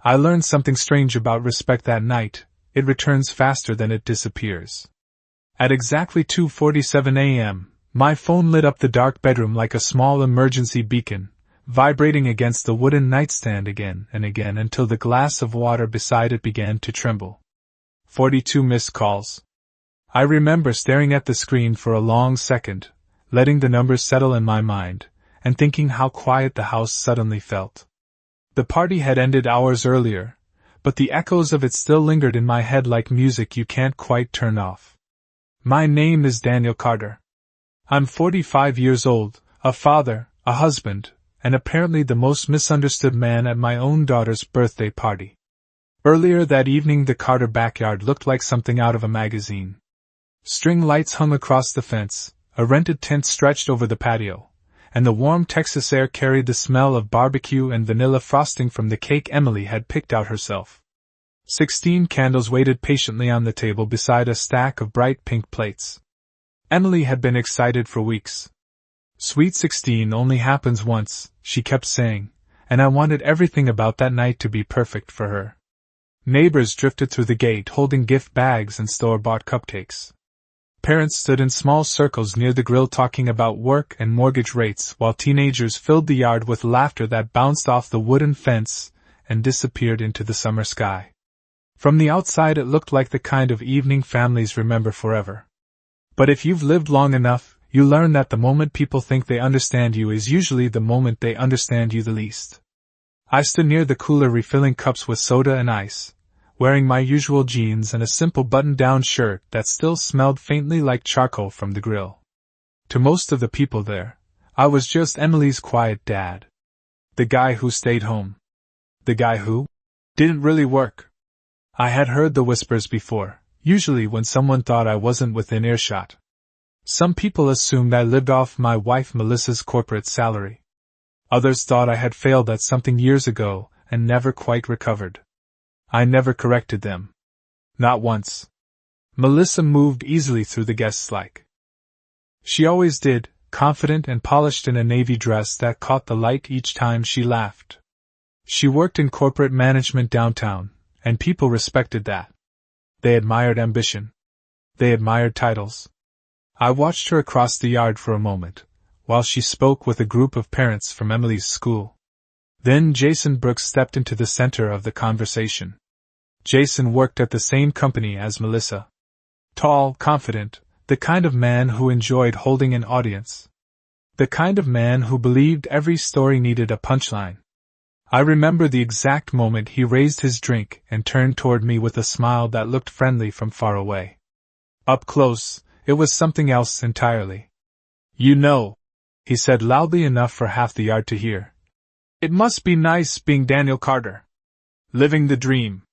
I learned something strange about respect that night: it returns faster than it disappears. At exactly 2:47 a.m., my phone lit up the dark bedroom like a small emergency beacon, vibrating against the wooden nightstand again and again until the glass of water beside it began to tremble. 42 missed calls. I remember staring at the screen for a long second, letting the numbers settle in my mind, and thinking how quiet the house suddenly felt. The party had ended hours earlier, but the echoes of it still lingered in my head like music you can't quite turn off. My name is Daniel Carter. I'm 45 years old, a father, a husband, and apparently the most misunderstood man at my own daughter's birthday party. Earlier that evening the Carter backyard looked like something out of a magazine. String lights hung across the fence, a rented tent stretched over the patio, and the warm Texas air carried the smell of barbecue and vanilla frosting from the cake Emily had picked out herself. 16 candles waited patiently on the table beside a stack of bright pink plates. Emily had been excited for weeks. Sweet 16 only happens once, she kept saying, and I wanted everything about that night to be perfect for her. Neighbors drifted through the gate holding gift bags and store-bought cupcakes. Parents stood in small circles near the grill talking about work and mortgage rates, while teenagers filled the yard with laughter that bounced off the wooden fence and disappeared into the summer sky. From the outside it looked like the kind of evening families remember forever. But if you've lived long enough, you learn that the moment people think they understand you is usually the moment they understand you the least. I stood near the cooler refilling cups with soda and ice, wearing my usual jeans and a simple button-down shirt that still smelled faintly like charcoal from the grill. To most of the people there, I was just Emily's quiet dad. The guy who stayed home. The guy who didn't really work. I had heard the whispers before, usually when someone thought I wasn't within earshot. Some people assumed I lived off my wife Melissa's corporate salary. Others thought I had failed at something years ago and never quite recovered. I never corrected them. Not once. Melissa moved easily through the guests like she always did, confident and polished in a navy dress that caught the light each time she laughed. She worked in corporate management downtown, and people respected that. They admired ambition. They admired titles. I watched her across the yard for a moment, while she spoke with a group of parents from Emily's school. Then Jason Brooks stepped into the center of the conversation. Jason worked at the same company as Melissa. Tall, confident, the kind of man who enjoyed holding an audience. The kind of man who believed every story needed a punchline. I remember the exact moment he raised his drink and turned toward me with a smile that looked friendly from far away. Up close, it was something else entirely. "You know," he said loudly enough for half the yard to hear, "it must be nice being Daniel Carter. Living the dream.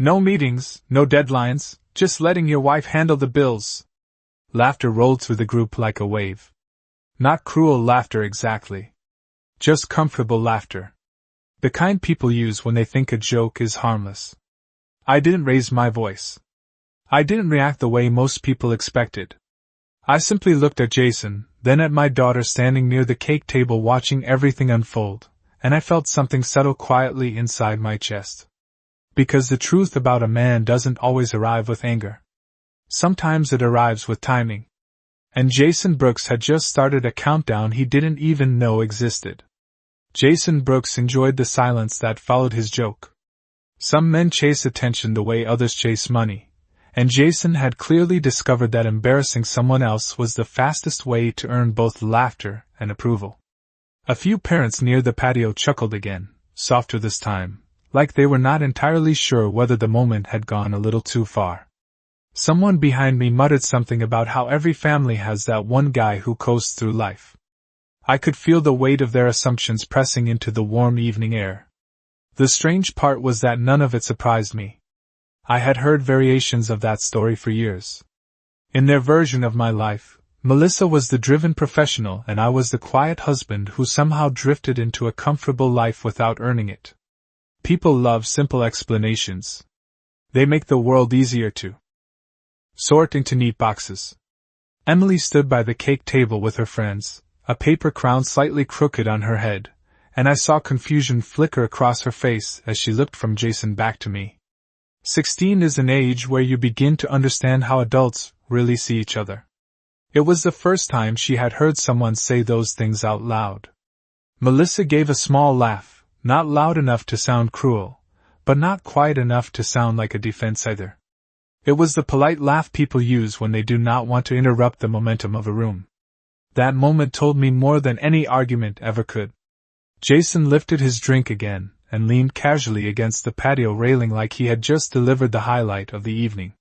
No meetings, no deadlines, just letting your wife handle the bills." Laughter rolled through the group like a wave. Not cruel laughter exactly. Just comfortable laughter. The kind people use when they think a joke is harmless. I didn't raise my voice. I didn't react the way most people expected. I simply looked at Jason, then at my daughter standing near the cake table watching everything unfold, and I felt something settle quietly inside my chest. Because the truth about a man doesn't always arrive with anger. Sometimes it arrives with timing. And Jason Brooks had just started a countdown he didn't even know existed. Jason Brooks enjoyed the silence that followed his joke. Some men chase attention the way others chase money, and Jason had clearly discovered that embarrassing someone else was the fastest way to earn both laughter and approval. A few parents near the patio chuckled again, softer this time, like they were not entirely sure whether the moment had gone a little too far. Someone behind me muttered something about how every family has that one guy who coasts through life. I could feel the weight of their assumptions pressing into the warm evening air. The strange part was that none of it surprised me. I had heard variations of that story for years. In their version of my life, Melissa was the driven professional and I was the quiet husband who somehow drifted into a comfortable life without earning it. People love simple explanations. They make the world easier to sort into neat boxes. Emily stood by the cake table with her friends, a paper crown slightly crooked on her head, and I saw confusion flicker across her face as she looked from Jason back to me. 16 is an age where you begin to understand how adults really see each other. It was the first time she had heard someone say those things out loud. Melissa gave a small laugh, not loud enough to sound cruel, but not quiet enough to sound like a defense either. It was the polite laugh people use when they do not want to interrupt the momentum of a room. That moment told me more than any argument ever could. Jason lifted his drink again and leaned casually against the patio railing like he had just delivered the highlight of the evening.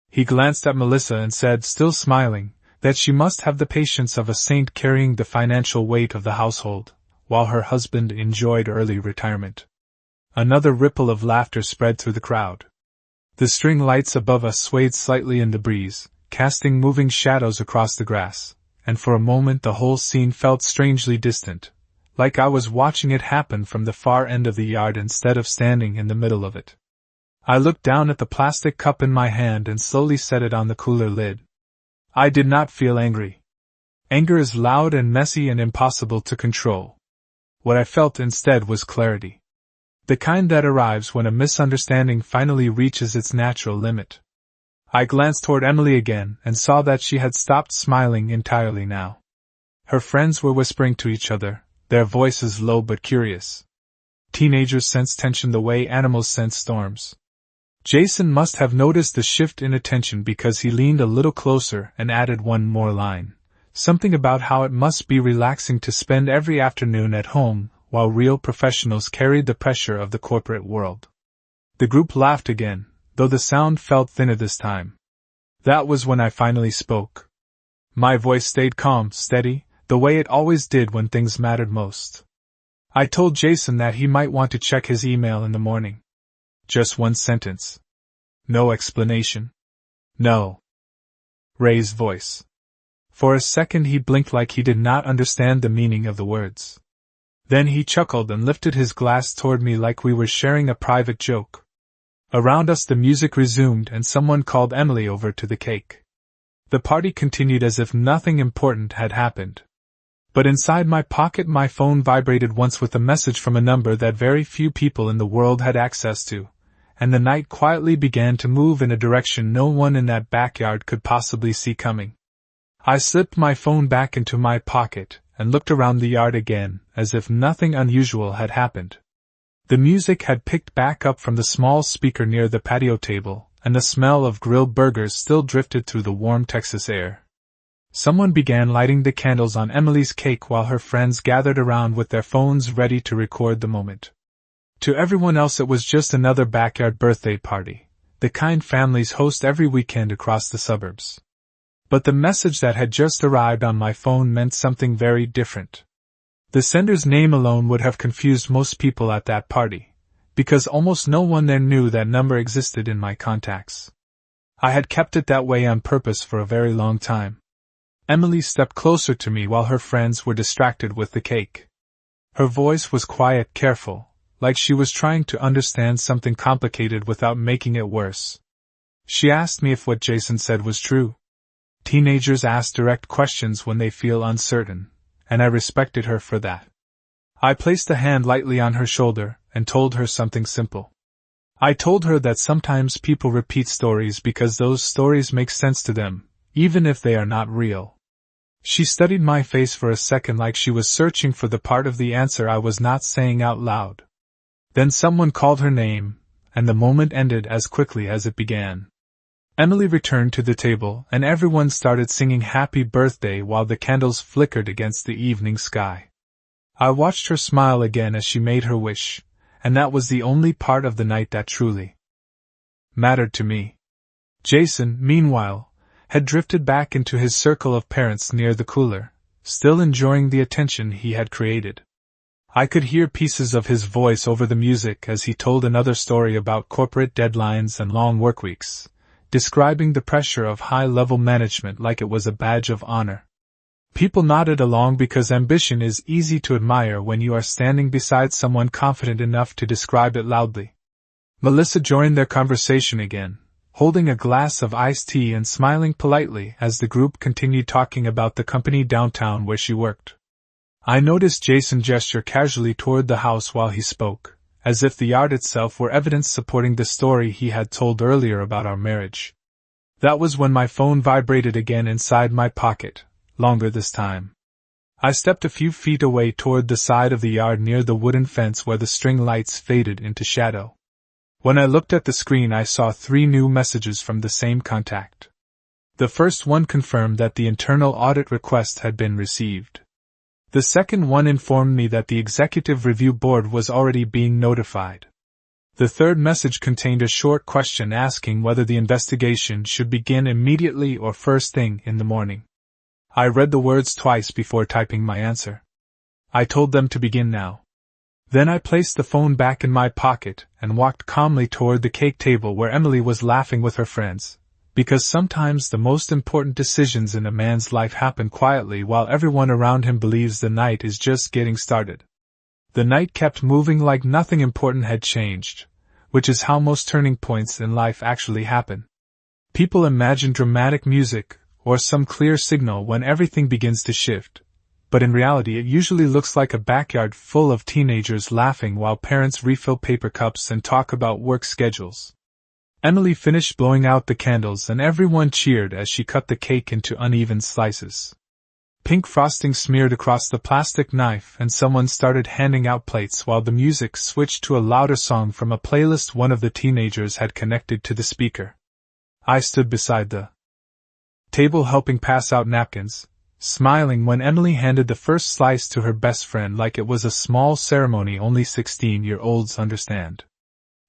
He glanced at Melissa and said, still smiling, that she must have the patience of a saint carrying the financial weight of the household, while her husband enjoyed early retirement. Another ripple of laughter spread through the crowd. The string lights above us swayed slightly in the breeze, casting moving shadows across the grass, and for a moment the whole scene felt strangely distant, like I was watching it happen from the far end of the yard instead of standing in the middle of it. I looked down at the plastic cup in my hand and slowly set it on the cooler lid. I did not feel angry. Anger is loud and messy and impossible to control. What I felt instead was clarity. The kind that arrives when a misunderstanding finally reaches its natural limit. I glanced toward Emily again and saw that she had stopped smiling entirely now. Her friends were whispering to each other, their voices low but curious. Teenagers sense tension the way animals sense storms. Jason must have noticed the shift in attention because he leaned a little closer and added one more line. Something about how it must be relaxing to spend every afternoon at home while real professionals carried the pressure of the corporate world. The group laughed again, though the sound felt thinner this time. That was when I finally spoke. My voice stayed calm, steady, the way it always did when things mattered most. I told Jason that he might want to check his email in the morning. Just one sentence. No explanation. No. Ray's voice. For a second he blinked like he did not understand the meaning of the words. Then he chuckled and lifted his glass toward me like we were sharing a private joke. Around us the music resumed and someone called Emily over to the cake. The party continued as if nothing important had happened. But inside my pocket my phone vibrated once with a message from a number that very few people in the world had access to, and the night quietly began to move in a direction no one in that backyard could possibly see coming. I slipped my phone back into my pocket and looked around the yard again, as if nothing unusual had happened. The music had picked back up from the small speaker near the patio table, and the smell of grilled burgers still drifted through the warm Texas air. Someone began lighting the candles on Emily's cake while her friends gathered around with their phones ready to record the moment. To everyone else it was just another backyard birthday party, the kind families host every weekend across the suburbs. But the message that had just arrived on my phone meant something very different. The sender's name alone would have confused most people at that party, because almost no one there knew that number existed in my contacts. I had kept it that way on purpose for a very long time. Emily stepped closer to me while her friends were distracted with the cake. Her voice was quiet, careful, like she was trying to understand something complicated without making it worse. She asked me if what Jason said was true. Teenagers ask direct questions when they feel uncertain, and I respected her for that. I placed a hand lightly on her shoulder and told her something simple. I told her that sometimes people repeat stories because those stories make sense to them, even if they are not real. She studied my face for a second like she was searching for the part of the answer I was not saying out loud. Then someone called her name, and the moment ended as quickly as it began. Emily returned to the table, and everyone started singing Happy Birthday while the candles flickered against the evening sky. I watched her smile again as she made her wish, and that was the only part of the night that truly mattered to me. Jason, meanwhile, had drifted back into his circle of parents near the cooler, still enjoying the attention he had created. I could hear pieces of his voice over the music as he told another story about corporate deadlines and long workweeks, describing the pressure of high-level management like it was a badge of honor. People nodded along because ambition is easy to admire when you are standing beside someone confident enough to describe it loudly. Melissa joined their conversation again, holding a glass of iced tea and smiling politely as the group continued talking about the company downtown where she worked. I noticed Jason gesture casually toward the house while he spoke, as if the yard itself were evidence supporting the story he had told earlier about our marriage. That was when my phone vibrated again inside my pocket, longer this time. I stepped a few feet away toward the side of the yard near the wooden fence where the string lights faded into shadow. When I looked at the screen, I saw 3 new messages from the same contact. The first one confirmed that the internal audit request had been received. The second one informed me that the Executive Review Board was already being notified. The third message contained a short question asking whether the investigation should begin immediately or first thing in the morning. I read the words twice before typing my answer. I told them to begin now. Then I placed the phone back in my pocket and walked calmly toward the cake table where Emily was laughing with her friends, because sometimes the most important decisions in a man's life happen quietly while everyone around him believes the night is just getting started. The night kept moving like nothing important had changed, which is how most turning points in life actually happen. People imagine dramatic music or some clear signal when everything begins to shift, but in reality it usually looks like a backyard full of teenagers laughing while parents refill paper cups and talk about work schedules. Emily finished blowing out the candles and everyone cheered as she cut the cake into uneven slices. Pink frosting smeared across the plastic knife and someone started handing out plates while the music switched to a louder song from a playlist one of the teenagers had connected to the speaker. I stood beside the table helping pass out napkins, smiling when Emily handed the first slice to her best friend like it was a small ceremony only 16-year-olds understand.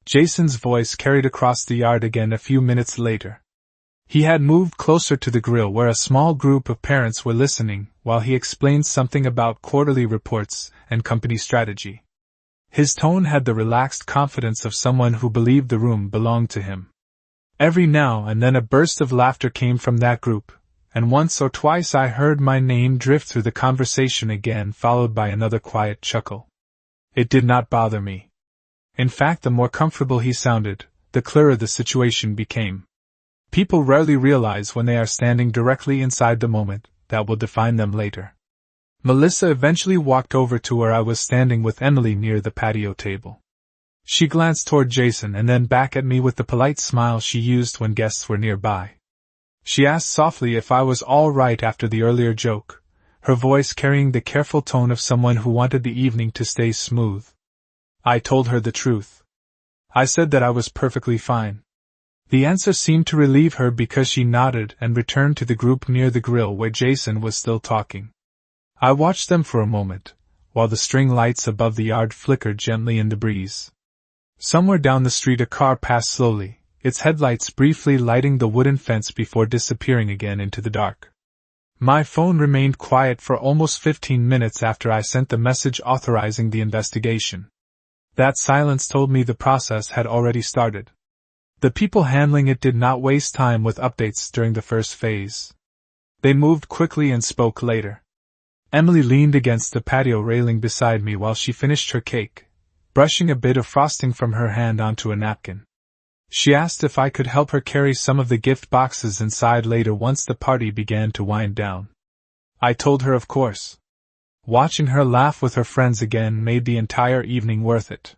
Jason's voice carried across the yard again a few minutes later. He had moved closer to the grill where a small group of parents were listening while he explained something about quarterly reports and company strategy. His tone had the relaxed confidence of someone who believed the room belonged to him. Every now and then a burst of laughter came from that group, and once or twice I heard my name drift through the conversation again, followed by another quiet chuckle. It did not bother me. In fact, the more comfortable he sounded, the clearer the situation became. People rarely realize when they are standing directly inside the moment that will define them later. Melissa eventually walked over to where I was standing with Emily near the patio table. She glanced toward Jason and then back at me with the polite smile she used when guests were nearby. She asked softly if I was all right after the earlier joke, her voice carrying the careful tone of someone who wanted the evening to stay smooth. I told her the truth. I said that I was perfectly fine. The answer seemed to relieve her because she nodded and returned to the group near the grill where Jason was still talking. I watched them for a moment, while the string lights above the yard flickered gently in the breeze. Somewhere down the street a car passed slowly, its headlights briefly lighting the wooden fence before disappearing again into the dark. My phone remained quiet for almost 15 minutes after I sent the message authorizing the investigation. That silence told me the process had already started. The people handling it did not waste time with updates during the first phase. They moved quickly and spoke later. Emily leaned against the patio railing beside me while she finished her cake, brushing a bit of frosting from her hand onto a napkin. She asked if I could help her carry some of the gift boxes inside later once the party began to wind down. I told her of course. Watching her laugh with her friends again made the entire evening worth it.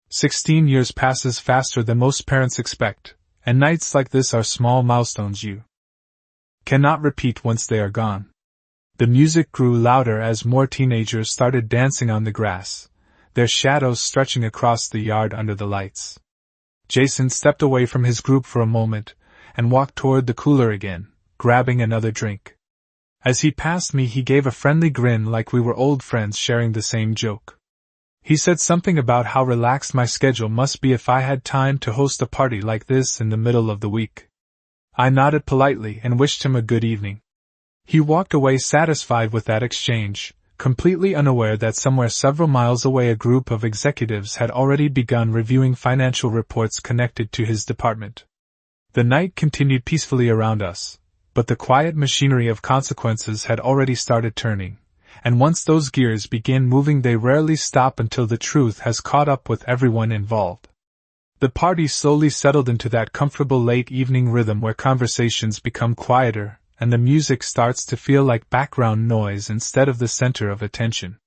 16 years passes faster than most parents expect, and nights like this are small milestones you cannot repeat once they are gone. The music grew louder as more teenagers started dancing on the grass, their shadows stretching across the yard under the lights. Jason stepped away from his group for a moment and walked toward the cooler again, grabbing another drink. As he passed me, he gave a friendly grin like we were old friends sharing the same joke. He said something about how relaxed my schedule must be if I had time to host a party like this in the middle of the week. I nodded politely and wished him a good evening. He walked away satisfied with that exchange, completely unaware that somewhere several miles away a group of executives had already begun reviewing financial reports connected to his department. The night continued peacefully around us, but the quiet machinery of consequences had already started turning, and once those gears begin moving they rarely stop until the truth has caught up with everyone involved. The party slowly settled into that comfortable late evening rhythm where conversations become quieter and the music starts to feel like background noise instead of the center of attention.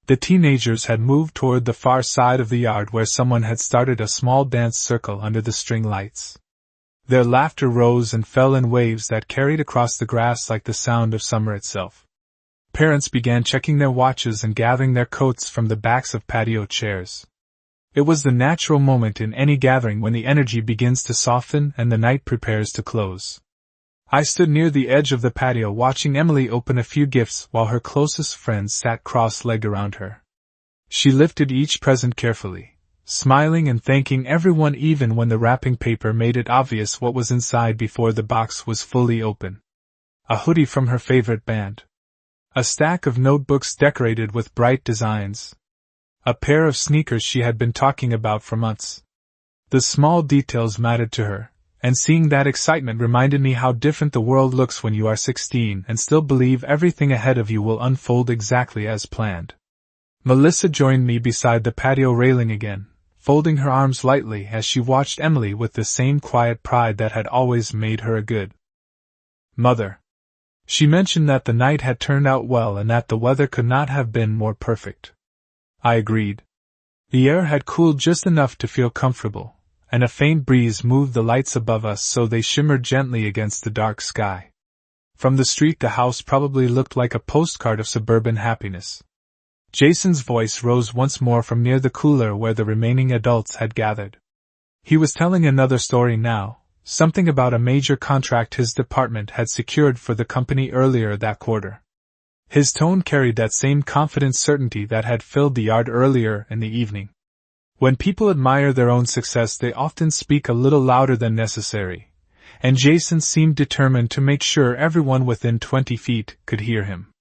The teenagers had moved toward the far side of the yard where someone had started a small dance circle under the string lights. Their laughter rose and fell in waves that carried across the grass like the sound of summer itself. Parents began checking their watches and gathering their coats from the backs of patio chairs. It was the natural moment in any gathering when the energy begins to soften and the night prepares to close. I stood near the edge of the patio watching Emily open a few gifts while her closest friends sat cross-legged around her. She lifted each present carefully, smiling and thanking everyone even when the wrapping paper made it obvious what was inside before the box was fully open. A hoodie from her favorite band. A stack of notebooks decorated with bright designs. A pair of sneakers she had been talking about for months. The small details mattered to her, and seeing that excitement reminded me how different the world looks when you are 16 and still believe everything ahead of you will unfold exactly as planned. Melissa joined me beside the patio railing again, folding her arms lightly as she watched Emily with the same quiet pride that had always made her a good mother. She mentioned that the night had turned out well and that the weather could not have been more perfect. I agreed. The air had cooled just enough to feel comfortable, and a faint breeze moved the lights above us so they shimmered gently against the dark sky. From the street the house probably looked like a postcard of suburban happiness. Jason's voice rose once more from near the cooler where the remaining adults had gathered. He was telling another story now, something about a major contract his department had secured for the company earlier that quarter. His tone carried that same confident certainty that had filled the yard earlier in the evening. When people admire their own success they often speak a little louder than necessary, and Jason seemed determined to make sure everyone within 20 feet could hear him.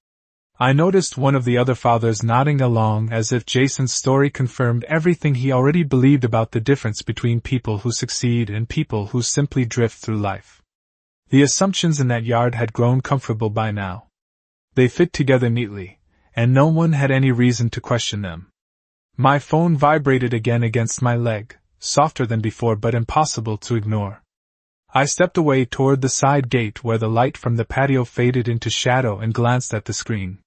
I noticed one of the other fathers nodding along as if Jason's story confirmed everything he already believed about the difference between people who succeed and people who simply drift through life. The assumptions in that yard had grown comfortable by now. They fit together neatly, and no one had any reason to question them. My phone vibrated again against my leg, softer than before but impossible to ignore. I stepped away toward the side gate where the light from the patio faded into shadow and glanced at the screen.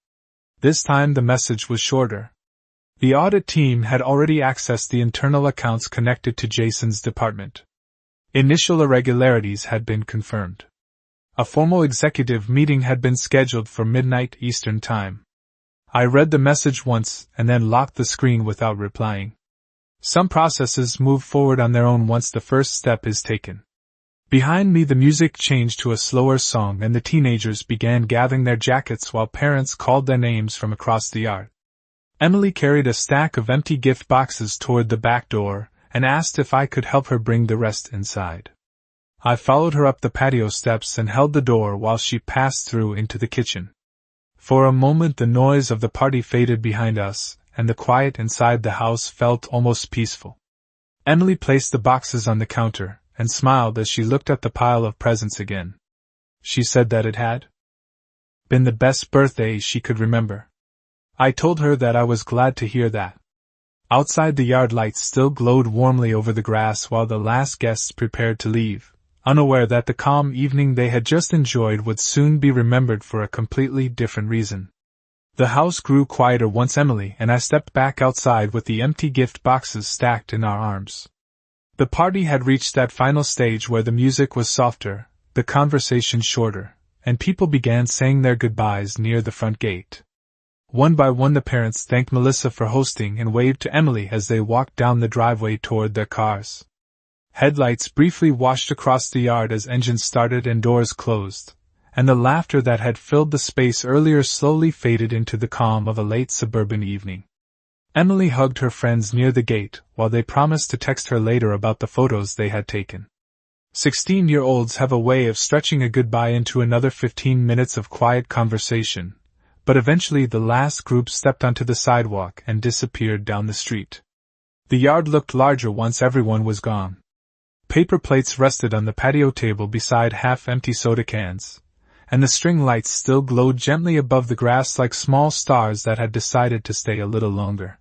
This time the message was shorter. The audit team had already accessed the internal accounts connected to Jason's department. Initial irregularities had been confirmed. A formal executive meeting had been scheduled for midnight Eastern Time. I read the message once and then locked the screen without replying. Some processes move forward on their own once the first step is taken. Behind me the music changed to a slower song and the teenagers began gathering their jackets while parents called their names from across the yard. Emily carried a stack of empty gift boxes toward the back door and asked if I could help her bring the rest inside. I followed her up the patio steps and held the door while she passed through into the kitchen. For a moment the noise of the party faded behind us, and the quiet inside the house felt almost peaceful. Emily placed the boxes on the counter, and smiled as she looked at the pile of presents again. She said that it had been the best birthday she could remember. I told her that I was glad to hear that. Outside the yard lights still glowed warmly over the grass while the last guests prepared to leave, unaware that the calm evening they had just enjoyed would soon be remembered for a completely different reason. The house grew quieter once Emily and I stepped back outside with the empty gift boxes stacked in our arms. The party had reached that final stage where the music was softer, the conversation shorter, and people began saying their goodbyes near the front gate. One by one the parents thanked Melissa for hosting and waved to Emily as they walked down the driveway toward their cars. Headlights briefly washed across the yard as engines started and doors closed, and the laughter that had filled the space earlier slowly faded into the calm of a late suburban evening. Emily hugged her friends near the gate while they promised to text her later about the photos they had taken. 16-year-olds have a way of stretching a goodbye into another 15 minutes of quiet conversation, but eventually the last group stepped onto the sidewalk and disappeared down the street. The yard looked larger once everyone was gone. Paper plates rested on the patio table beside half-empty soda cans, and the string lights still glowed gently above the grass like small stars that had decided to stay a little longer.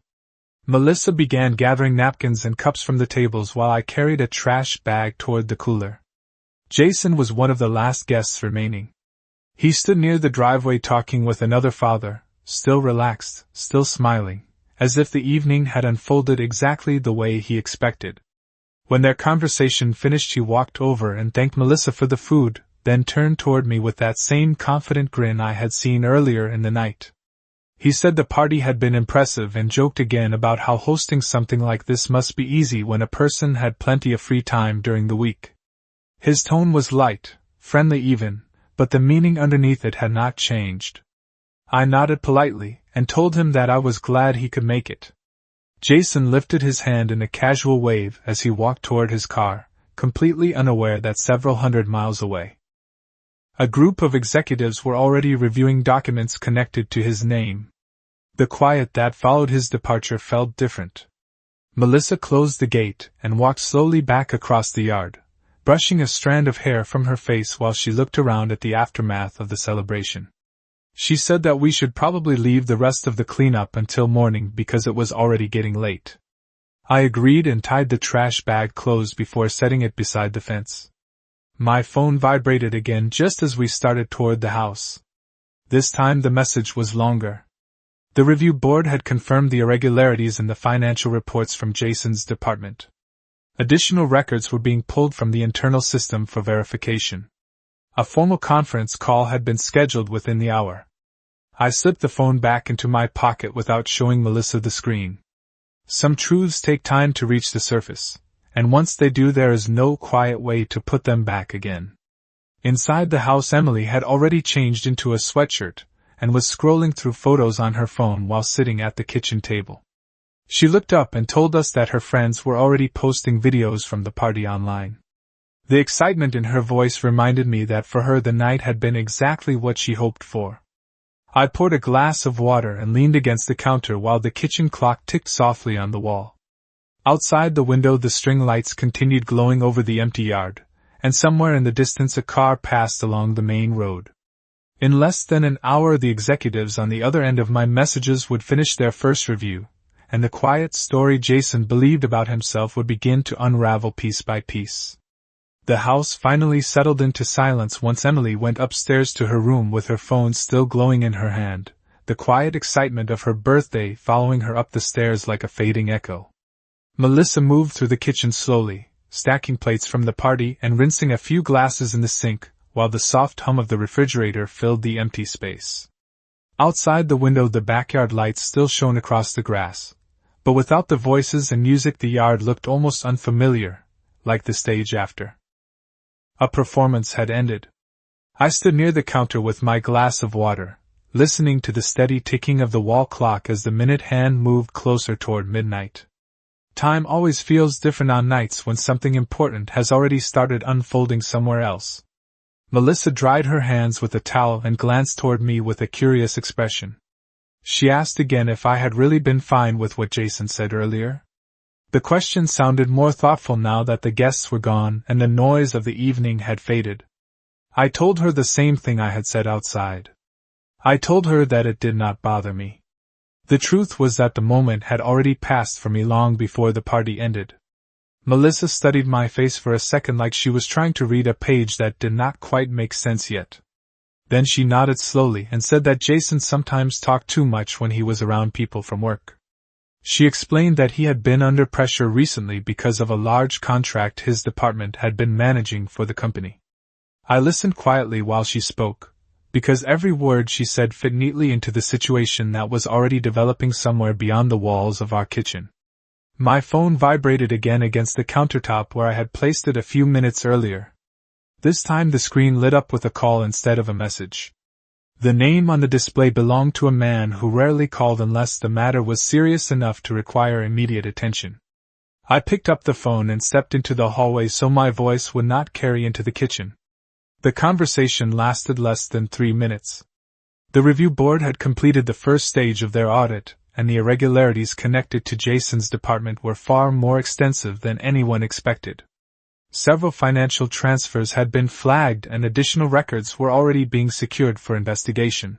Melissa began gathering napkins and cups from the tables while I carried a trash bag toward the cooler. Jason was one of the last guests remaining. He stood near the driveway talking with another father, still relaxed, still smiling, as if the evening had unfolded exactly the way he expected. When their conversation finished, he walked over and thanked Melissa for the food, then turned toward me with that same confident grin I had seen earlier in the night. He said the party had been impressive and joked again about how hosting something like this must be easy when a person had plenty of free time during the week. His tone was light, friendly even, but the meaning underneath it had not changed. I nodded politely and told him that I was glad he could make it. Jason lifted his hand in a casual wave as he walked toward his car, completely unaware that several hundred miles away, a group of executives were already reviewing documents connected to his name. The quiet that followed his departure felt different. Melissa closed the gate and walked slowly back across the yard, brushing a strand of hair from her face while she looked around at the aftermath of the celebration. She said that we should probably leave the rest of the cleanup until morning because it was already getting late. I agreed and tied the trash bag closed before setting it beside the fence. My phone vibrated again just as we started toward the house. This time the message was longer. The review board had confirmed the irregularities in the financial reports from Jason's department. Additional records were being pulled from the internal system for verification. A formal conference call had been scheduled within the hour. I slipped the phone back into my pocket without showing Melissa the screen. Some truths take time to reach the surface, and once they do, there is no quiet way to put them back again. Inside the house, Emily had already changed into a sweatshirt and was scrolling through photos on her phone while sitting at the kitchen table. She looked up and told us that her friends were already posting videos from the party online. The excitement in her voice reminded me that for her the night had been exactly what she hoped for. I poured a glass of water and leaned against the counter while the kitchen clock ticked softly on the wall. Outside the window the string lights continued glowing over the empty yard, and somewhere in the distance a car passed along the main road. In less than an hour the executives on the other end of my messages would finish their first review, and the quiet story Jason believed about himself would begin to unravel piece by piece. The house finally settled into silence once Emily went upstairs to her room with her phone still glowing in her hand, the quiet excitement of her birthday following her up the stairs like a fading echo. Melissa moved through the kitchen slowly, stacking plates from the party and rinsing a few glasses in the sink, while the soft hum of the refrigerator filled the empty space. Outside the window the backyard lights still shone across the grass, but without the voices and music the yard looked almost unfamiliar, like the stage after a performance had ended. I stood near the counter with my glass of water, listening to the steady ticking of the wall clock as the minute hand moved closer toward midnight. Time always feels different on nights when something important has already started unfolding somewhere else. Melissa dried her hands with a towel and glanced toward me with a curious expression. She asked again if I had really been fine with what Jason said earlier. The question sounded more thoughtful now that the guests were gone and the noise of the evening had faded. I told her the same thing I had said outside. I told her that it did not bother me. The truth was that the moment had already passed for me long before the party ended. Melissa studied my face for a second like she was trying to read a page that did not quite make sense yet. Then she nodded slowly and said that Jason sometimes talked too much when he was around people from work. She explained that he had been under pressure recently because of a large contract his department had been managing for the company. I listened quietly while she spoke, because every word she said fit neatly into the situation that was already developing somewhere beyond the walls of our kitchen. My phone vibrated again against the countertop where I had placed it a few minutes earlier. This time the screen lit up with a call instead of a message. The name on the display belonged to a man who rarely called unless the matter was serious enough to require immediate attention. I picked up the phone and stepped into the hallway so my voice would not carry into the kitchen. The conversation lasted less than 3 minutes. The review board had completed the first stage of their audit, and the irregularities connected to Jason's department were far more extensive than anyone expected. Several financial transfers had been flagged and additional records were already being secured for investigation.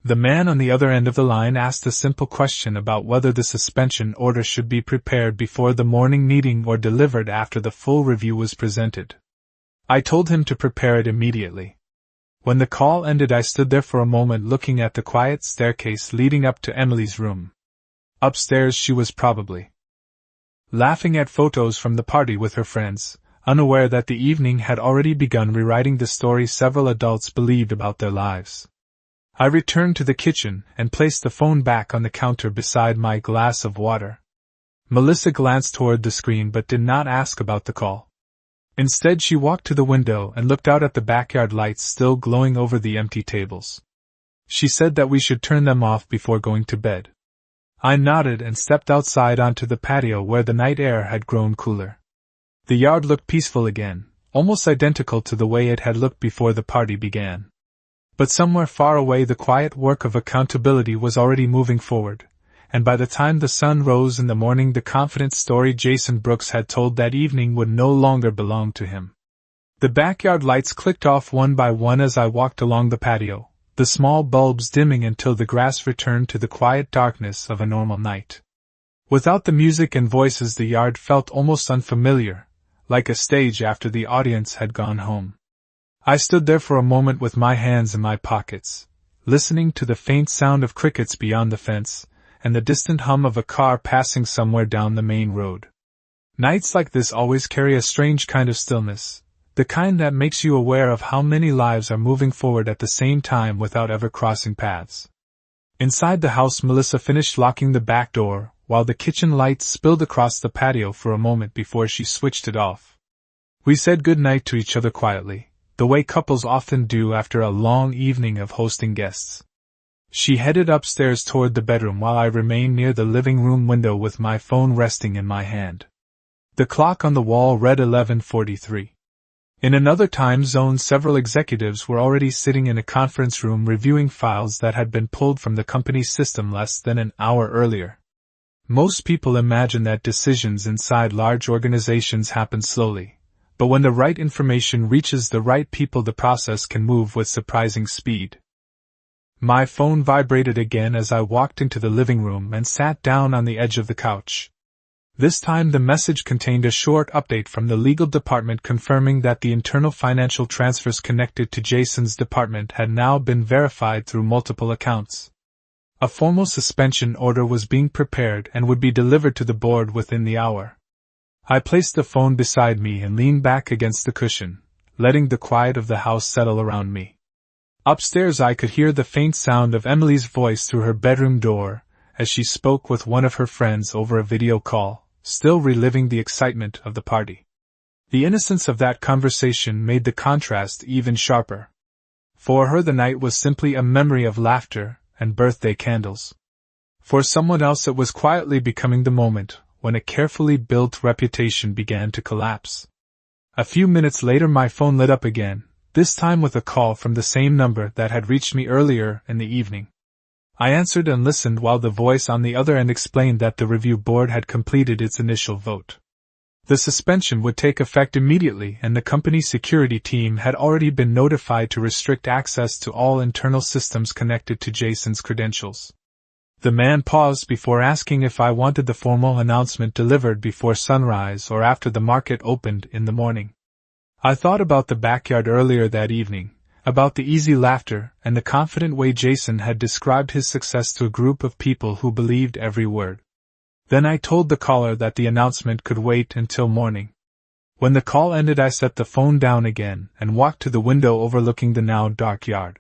The man on the other end of the line asked a simple question about whether the suspension order should be prepared before the morning meeting or delivered after the full review was presented. I told him to prepare it immediately. When the call ended, I stood there for a moment looking at the quiet staircase leading up to Emily's room. Upstairs she was probably laughing at photos from the party with her friends, unaware that the evening had already begun rewriting the story several adults believed about their lives. I returned to the kitchen and placed the phone back on the counter beside my glass of water. Melissa glanced toward the screen but did not ask about the call. Instead, she walked to the window and looked out at the backyard lights still glowing over the empty tables. She said that we should turn them off before going to bed. I nodded and stepped outside onto the patio where the night air had grown cooler. The yard looked peaceful again, almost identical to the way it had looked before the party began. But somewhere far away the quiet work of accountability was already moving forward, and by the time the sun rose in the morning the confident story Jason Brooks had told that evening would no longer belong to him. The backyard lights clicked off one by one as I walked along the patio, the small bulbs dimming until the grass returned to the quiet darkness of a normal night. Without the music and voices, the yard felt almost unfamiliar, like a stage after the audience had gone home. I stood there for a moment with my hands in my pockets, listening to the faint sound of crickets beyond the fence, and the distant hum of a car passing somewhere down the main road. Nights like this always carry a strange kind of stillness, the kind that makes you aware of how many lives are moving forward at the same time without ever crossing paths. Inside the house, Melissa finished locking the back door, while the kitchen lights spilled across the patio for a moment before she switched it off. We said good night to each other quietly, the way couples often do after a long evening of hosting guests. She headed upstairs toward the bedroom while I remained near the living room window with my phone resting in my hand. The clock on the wall read 11:43. In another time zone, several executives were already sitting in a conference room reviewing files that had been pulled from the company's system less than an hour earlier. Most people imagine that decisions inside large organizations happen slowly, but when the right information reaches the right people, the process can move with surprising speed. My phone vibrated again as I walked into the living room and sat down on the edge of the couch. This time the message contained a short update from the legal department confirming that the internal financial transfers connected to Jason's department had now been verified through multiple accounts. A formal suspension order was being prepared and would be delivered to the board within the hour. I placed the phone beside me and leaned back against the cushion, letting the quiet of the house settle around me. Upstairs I could hear the faint sound of Emily's voice through her bedroom door as she spoke with one of her friends over a video call, still reliving the excitement of the party. The innocence of that conversation made the contrast even sharper. For her the night was simply a memory of laughter and birthday candles. For someone else it was quietly becoming the moment when a carefully built reputation began to collapse. A few minutes later my phone lit up again, this time with a call from the same number that had reached me earlier in the evening. I answered and listened while the voice on the other end explained that the review board had completed its initial vote. The suspension would take effect immediately, and the company's security team had already been notified to restrict access to all internal systems connected to Jason's credentials. The man paused before asking if I wanted the formal announcement delivered before sunrise or after the market opened in the morning. I thought about the backyard earlier that evening, about the easy laughter and the confident way Jason had described his success to a group of people who believed every word. Then I told the caller that the announcement could wait until morning. When the call ended I set the phone down again and walked to the window overlooking the now dark yard.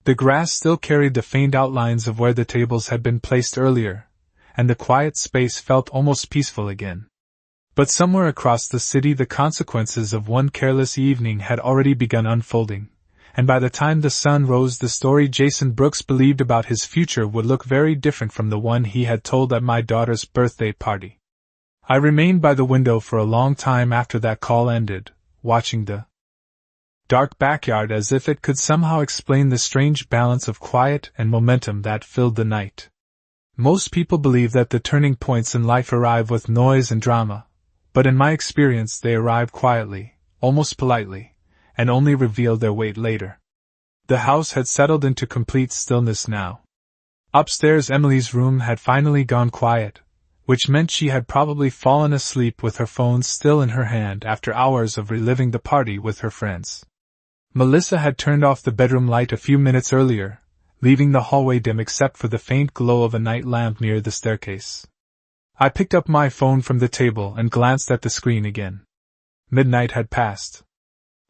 The grass still carried the faint outlines of where the tables had been placed earlier, and the quiet space felt almost peaceful again. But somewhere across the city the consequences of one careless evening had already begun unfolding, and by the time the sun rose the story Jason Brooks believed about his future would look very different from the one he had told at my daughter's birthday party. I remained by the window for a long time after that call ended, watching the dark backyard as if it could somehow explain the strange balance of quiet and momentum that filled the night. Most people believe that the turning points in life arrive with noise and drama, but in my experience they arrive quietly, almost politely, and only reveal their weight later. The house had settled into complete stillness now. Upstairs Emily's room had finally gone quiet, which meant she had probably fallen asleep with her phone still in her hand after hours of reliving the party with her friends. Melissa had turned off the bedroom light a few minutes earlier, leaving the hallway dim except for the faint glow of a night lamp near the staircase. I picked up my phone from the table and glanced at the screen again. Midnight had passed.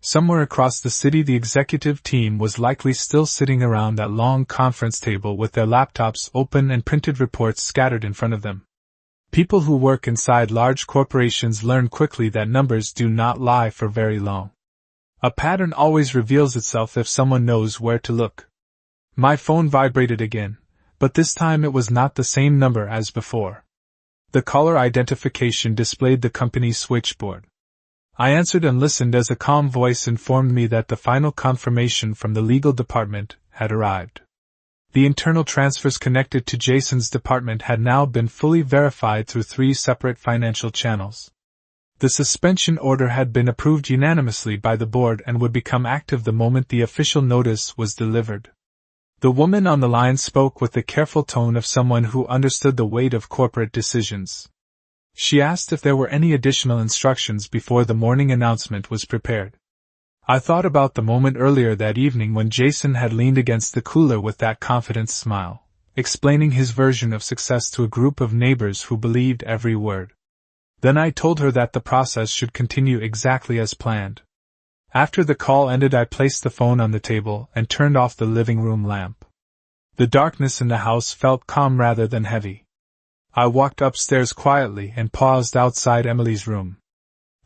Somewhere across the city the executive team was likely still sitting around that long conference table with their laptops open and printed reports scattered in front of them. People who work inside large corporations learn quickly that numbers do not lie for very long. A pattern always reveals itself if someone knows where to look. My phone vibrated again, but this time it was not the same number as before. The caller identification displayed the company's switchboard. I answered and listened as a calm voice informed me that the final confirmation from the legal department had arrived. The internal transfers connected to Jason's department had now been fully verified through 3 separate financial channels. The suspension order had been approved unanimously by the board and would become active the moment the official notice was delivered. The woman on the line spoke with the careful tone of someone who understood the weight of corporate decisions. She asked if there were any additional instructions before the morning announcement was prepared. I thought about the moment earlier that evening when Jason had leaned against the cooler with that confident smile, explaining his version of success to a group of neighbors who believed every word. Then I told her that the process should continue exactly as planned. After the call ended, I placed the phone on the table and turned off the living room lamp. The darkness in the house felt calm rather than heavy. I walked upstairs quietly and paused outside Emily's room.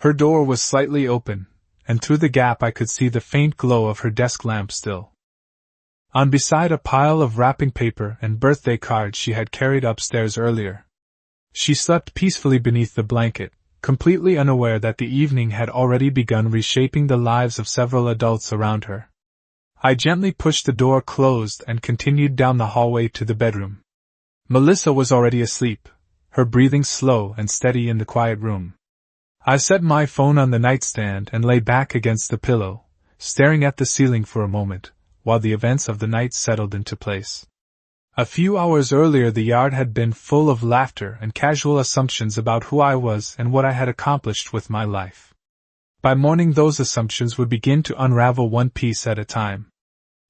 Her door was slightly open, and through the gap I could see the faint glow of her desk lamp still on beside a pile of wrapping paper and birthday cards she had carried upstairs earlier. She slept peacefully beneath the blanket, completely unaware that the evening had already begun reshaping the lives of several adults around her. I gently pushed the door closed and continued down the hallway to the bedroom. Melissa was already asleep, her breathing slow and steady in the quiet room. I set my phone on the nightstand and lay back against the pillow, staring at the ceiling for a moment, while the events of the night settled into place. A few hours earlier the yard had been full of laughter and casual assumptions about who I was and what I had accomplished with my life. By morning those assumptions would begin to unravel one piece at a time.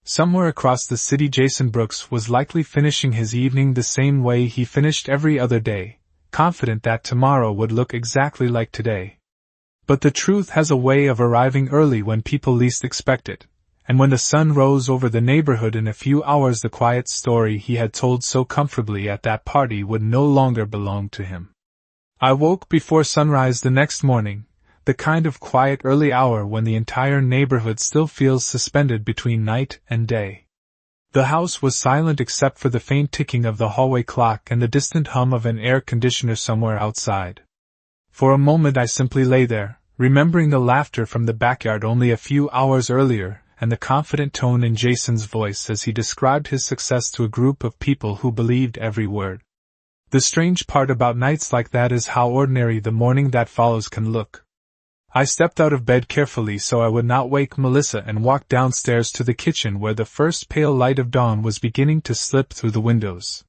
Somewhere across the city Jason Brooks was likely finishing his evening the same way he finished every other day, confident that tomorrow would look exactly like today. But the truth has a way of arriving early when people least expect it, and when the sun rose over the neighborhood in a few hours the quiet story he had told so comfortably at that party would no longer belong to him. I woke before sunrise the next morning, the kind of quiet early hour when the entire neighborhood still feels suspended between night and day. The house was silent except for the faint ticking of the hallway clock and the distant hum of an air conditioner somewhere outside. For a moment I simply lay there, remembering the laughter from the backyard only a few hours earlier, and the confident tone in Jason's voice as he described his success to a group of people who believed every word. The strange part about nights like that is how ordinary the morning that follows can look. I stepped out of bed carefully so I would not wake Melissa and walked downstairs to the kitchen where the first pale light of dawn was beginning to slip through the windows.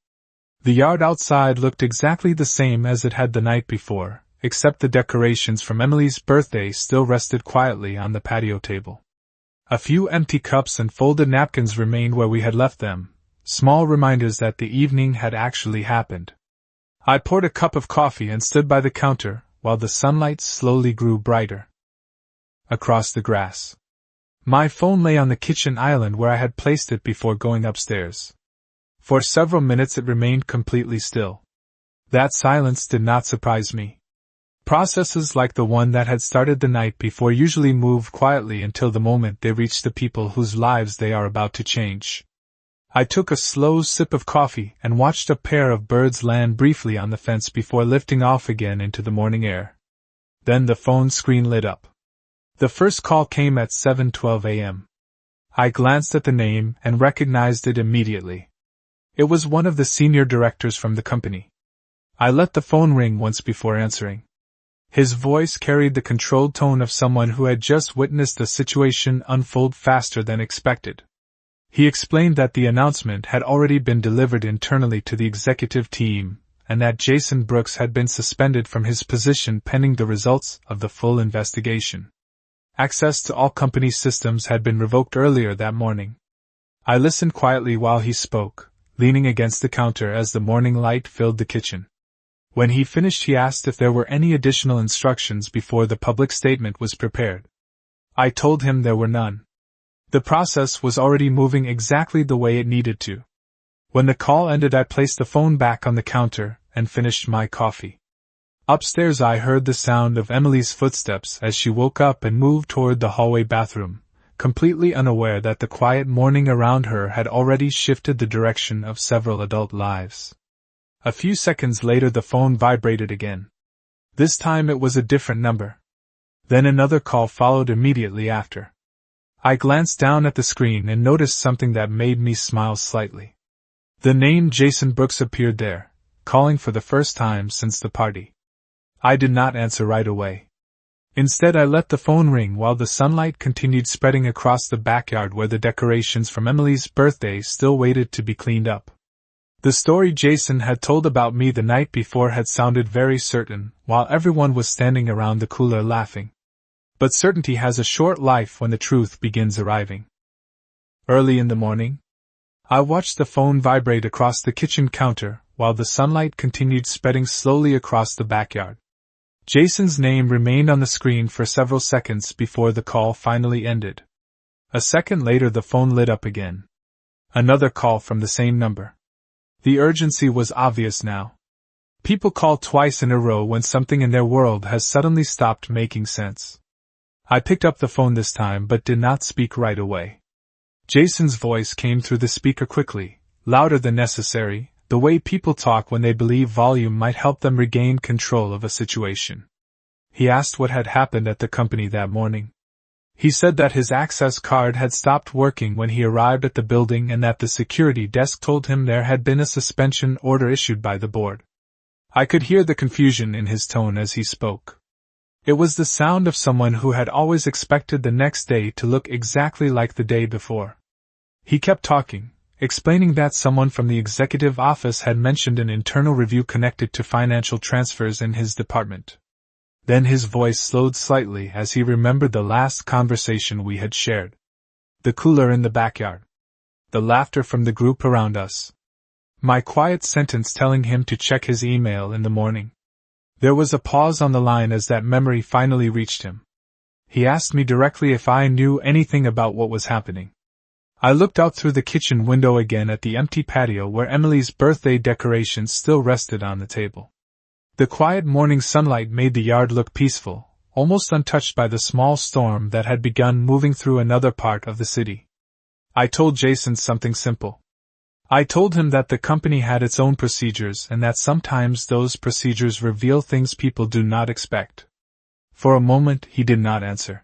The yard outside looked exactly the same as it had the night before, except the decorations from Emily's birthday still rested quietly on the patio table. A few empty cups and folded napkins remained where we had left them, small reminders that the evening had actually happened. I poured a cup of coffee and stood by the counter, while the sunlight slowly grew brighter. Across the grass. My phone lay on the kitchen island where I had placed it before going upstairs. For several minutes it remained completely still. That silence did not surprise me. Processes like the one that had started the night before usually move quietly until the moment they reach the people whose lives they are about to change. I took a slow sip of coffee and watched a pair of birds land briefly on the fence before lifting off again into the morning air. Then the phone screen lit up. The first call came at 7:12 a.m. I glanced at the name and recognized it immediately. It was one of the senior directors from the company. I let the phone ring once before answering. His voice carried the controlled tone of someone who had just witnessed a situation unfold faster than expected. He explained that the announcement had already been delivered internally to the executive team, and that Jason Brooks had been suspended from his position pending the results of the full investigation. Access to all company systems had been revoked earlier that morning. I listened quietly while he spoke, leaning against the counter as the morning light filled the kitchen. When he finished, he asked if there were any additional instructions before the public statement was prepared. I told him there were none. The process was already moving exactly the way it needed to. When the call ended, I placed the phone back on the counter and finished my coffee. Upstairs, I heard the sound of Emily's footsteps as she woke up and moved toward the hallway bathroom, completely unaware that the quiet morning around her had already shifted the direction of several adult lives. A few seconds later, the phone vibrated again. This time it was a different number. Then another call followed immediately after. I glanced down at the screen and noticed something that made me smile slightly. The name Jason Brooks appeared there, calling for the first time since the party. I did not answer right away. Instead, I let the phone ring while the sunlight continued spreading across the backyard where the decorations from Emily's birthday still waited to be cleaned up. The story Jason had told about me the night before had sounded very certain, while everyone was standing around the cooler laughing. But certainty has a short life when the truth begins arriving. Early in the morning, I watched the phone vibrate across the kitchen counter while the sunlight continued spreading slowly across the backyard. Jason's name remained on the screen for several seconds before the call finally ended. A second later, the phone lit up again. Another call from the same number. The urgency was obvious now. People call twice in a row when something in their world has suddenly stopped making sense. I picked up the phone this time but did not speak right away. Jason's voice came through the speaker quickly, louder than necessary, the way people talk when they believe volume might help them regain control of a situation. He asked what had happened at the company that morning. He said that his access card had stopped working when he arrived at the building and that the security desk told him there had been a suspension order issued by the board. I could hear the confusion in his tone as he spoke. It was the sound of someone who had always expected the next day to look exactly like the day before. He kept talking, explaining that someone from the executive office had mentioned an internal review connected to financial transfers in his department. Then his voice slowed slightly as he remembered the last conversation we had shared. The cooler in the backyard. The laughter from the group around us. My quiet sentence telling him to check his email in the morning. There was a pause on the line as that memory finally reached him. He asked me directly if I knew anything about what was happening. I looked out through the kitchen window again at the empty patio where Emily's birthday decorations still rested on the table. The quiet morning sunlight made the yard look peaceful, almost untouched by the small storm that had begun moving through another part of the city. I told Jason something simple. I told him that the company had its own procedures and that sometimes those procedures reveal things people do not expect. For a moment he did not answer.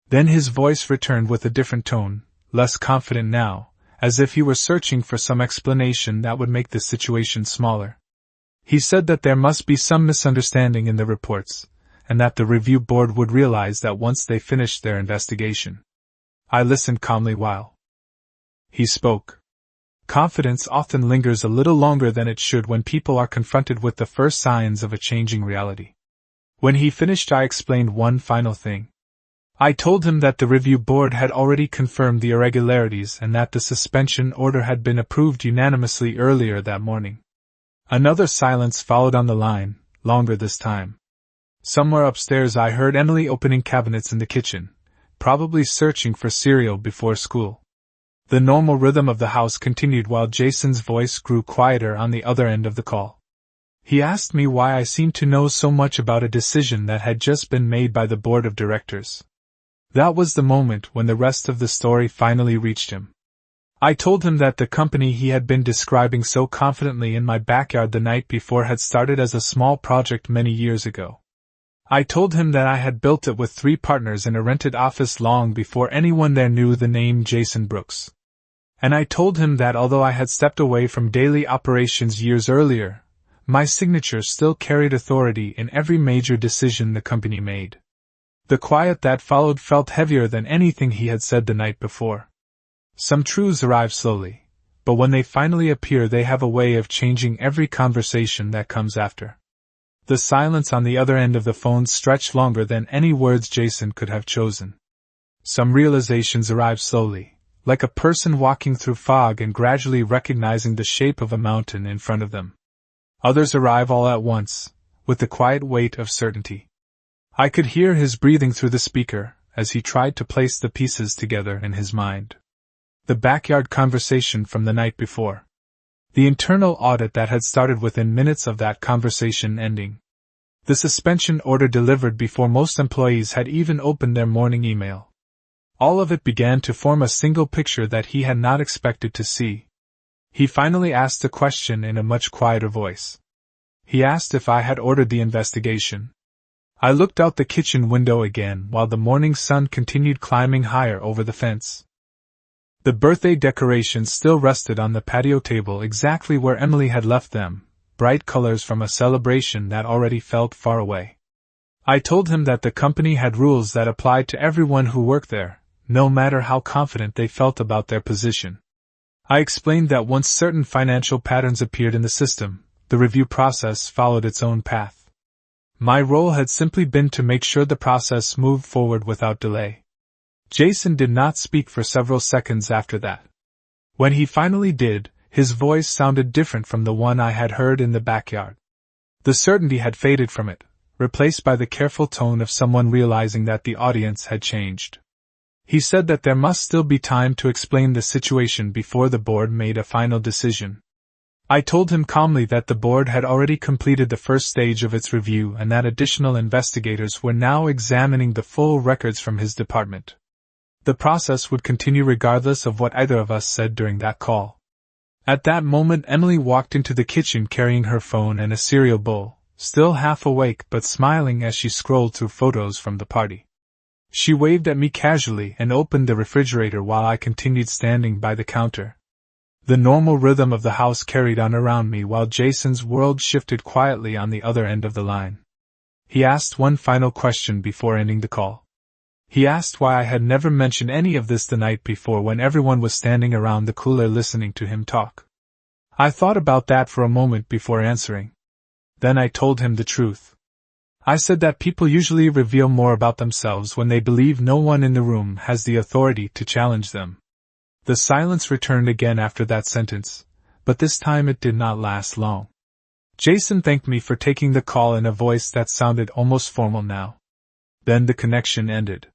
Then his voice returned with a different tone, less confident now, as if he were searching for some explanation that would make the situation smaller. He said that there must be some misunderstanding in the reports, and that the review board would realize that once they finished their investigation. I listened calmly while he spoke. Confidence often lingers a little longer than it should when people are confronted with the first signs of a changing reality. When he finished, I explained one final thing. I told him that the review board had already confirmed the irregularities and that the suspension order had been approved unanimously earlier that morning. Another silence followed on the line, longer this time. Somewhere upstairs I heard Emily opening cabinets in the kitchen, probably searching for cereal before school. The normal rhythm of the house continued while Jason's voice grew quieter on the other end of the call. He asked me why I seemed to know so much about a decision that had just been made by the board of directors. That was the moment when the rest of the story finally reached him. I told him that the company he had been describing so confidently in my backyard the night before had started as a small project many years ago. I told him that I had built it with 3 partners in a rented office long before anyone there knew the name Jason Brooks. And I told him that although I had stepped away from daily operations years earlier, my signature still carried authority in every major decision the company made. The quiet that followed felt heavier than anything he had said the night before. Some truths arrive slowly, but when they finally appear they have a way of changing every conversation that comes after. The silence on the other end of the phone stretched longer than any words Jason could have chosen. Some realizations arrive slowly, like a person walking through fog and gradually recognizing the shape of a mountain in front of them. Others arrive all at once, with the quiet weight of certainty. I could hear his breathing through the speaker as he tried to place the pieces together in his mind. The backyard conversation from the night before. The internal audit that had started within minutes of that conversation ending. The suspension order delivered before most employees had even opened their morning email. All of it began to form a single picture that he had not expected to see. He finally asked a question in a much quieter voice. He asked if I had ordered the investigation. I looked out the kitchen window again while the morning sun continued climbing higher over the fence. The birthday decorations still rested on the patio table exactly where Emily had left them, bright colors from a celebration that already felt far away. I told him that the company had rules that applied to everyone who worked there, no matter how confident they felt about their position. I explained that once certain financial patterns appeared in the system, the review process followed its own path. My role had simply been to make sure the process moved forward without delay. Jason did not speak for several seconds after that. When he finally did, his voice sounded different from the one I had heard in the backyard. The certainty had faded from it, replaced by the careful tone of someone realizing that the audience had changed. He said that there must still be time to explain the situation before the board made a final decision. I told him calmly that the board had already completed the first stage of its review and that additional investigators were now examining the full records from his department. The process would continue regardless of what either of us said during that call. At that moment, Emily walked into the kitchen carrying her phone and a cereal bowl, still half awake but smiling as she scrolled through photos from the party. She waved at me casually and opened the refrigerator while I continued standing by the counter. The normal rhythm of the house carried on around me while Jason's world shifted quietly on the other end of the line. He asked one final question before ending the call. He asked why I had never mentioned any of this the night before when everyone was standing around the cooler listening to him talk. I thought about that for a moment before answering. Then I told him the truth. I said that people usually reveal more about themselves when they believe no one in the room has the authority to challenge them. The silence returned again after that sentence, but this time it did not last long. Jason thanked me for taking the call in a voice that sounded almost formal now. Then the connection ended.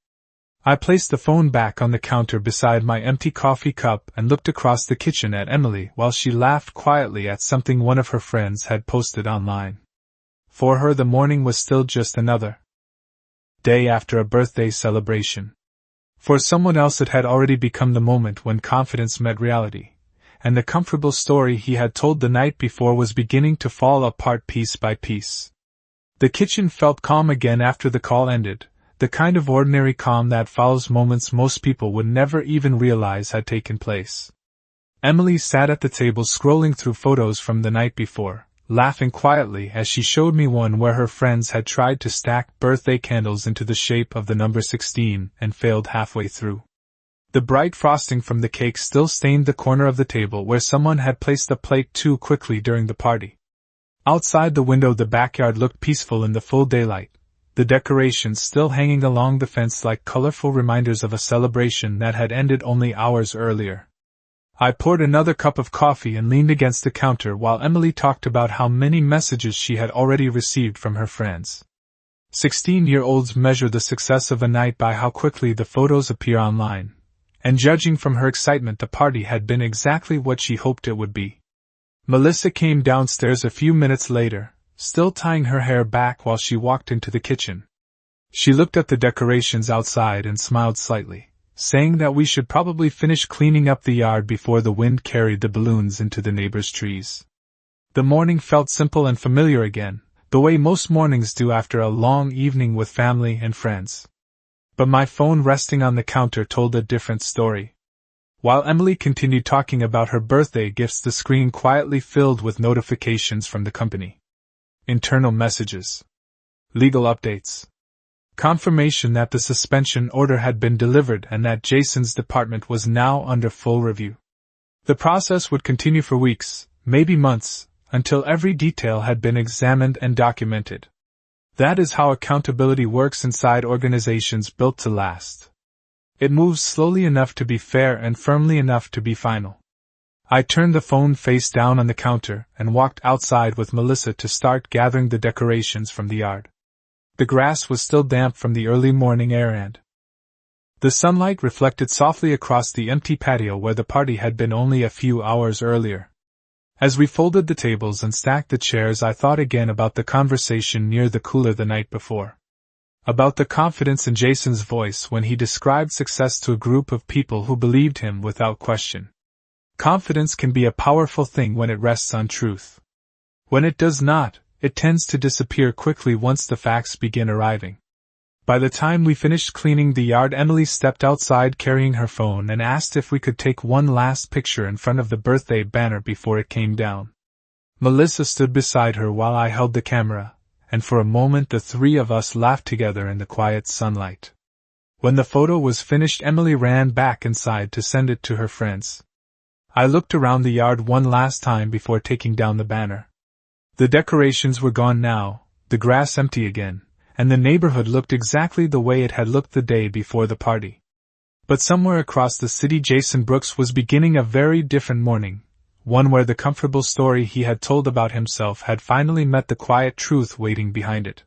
I placed the phone back on the counter beside my empty coffee cup and looked across the kitchen at Emily while she laughed quietly at something one of her friends had posted online. For her, the morning was still just another day after a birthday celebration. For someone else, it had already become the moment when confidence met reality, and the comfortable story he had told the night before was beginning to fall apart piece by piece. The kitchen felt calm again after the call ended, the kind of ordinary calm that follows moments most people would never even realize had taken place. Emily sat at the table scrolling through photos from the night before, laughing quietly as she showed me one where her friends had tried to stack birthday candles into the shape of the number 16 and failed halfway through. The bright frosting from the cake still stained the corner of the table where someone had placed a plate too quickly during the party. Outside the window, the backyard looked peaceful in the full daylight, the decorations still hanging along the fence like colorful reminders of a celebration that had ended only hours earlier. I poured another cup of coffee and leaned against the counter while Emily talked about how many messages she had already received from her friends. 16-year-olds measure the success of a night by how quickly the photos appear online, and judging from her excitement, the party had been exactly what she hoped it would be. Melissa came downstairs a few minutes later, still tying her hair back while she walked into the kitchen. She looked at the decorations outside and smiled slightly, saying that we should probably finish cleaning up the yard before the wind carried the balloons into the neighbors' trees. The morning felt simple and familiar again, the way most mornings do after a long evening with family and friends. But my phone resting on the counter told a different story. While Emily continued talking about her birthday gifts, the screen quietly filled with notifications from the company. Internal messages. Legal updates. Confirmation that the suspension order had been delivered and that Jason's department was now under full review. The process would continue for weeks, maybe months, until every detail had been examined and documented. That is how accountability works inside organizations built to last. It moves slowly enough to be fair and firmly enough to be final. I turned the phone face down on the counter and walked outside with Melissa to start gathering the decorations from the yard. The grass was still damp from the early morning air and the sunlight reflected softly across the empty patio where the party had been only a few hours earlier. As we folded the tables and stacked the chairs, I thought again about the conversation near the cooler the night before. About the confidence in Jason's voice when he described success to a group of people who believed him without question. Confidence can be a powerful thing when it rests on truth. When it does not, it tends to disappear quickly once the facts begin arriving. By the time we finished cleaning the yard, Emily stepped outside carrying her phone and asked if we could take one last picture in front of the birthday banner before it came down. Melissa stood beside her while I held the camera, and for a moment the three of us laughed together in the quiet sunlight. When the photo was finished, Emily ran back inside to send it to her friends. I looked around the yard one last time before taking down the banner. The decorations were gone now, the grass empty again, and the neighborhood looked exactly the way it had looked the day before the party. But somewhere across the city, Jason Brooks was beginning a very different morning, one where the comfortable story he had told about himself had finally met the quiet truth waiting behind it.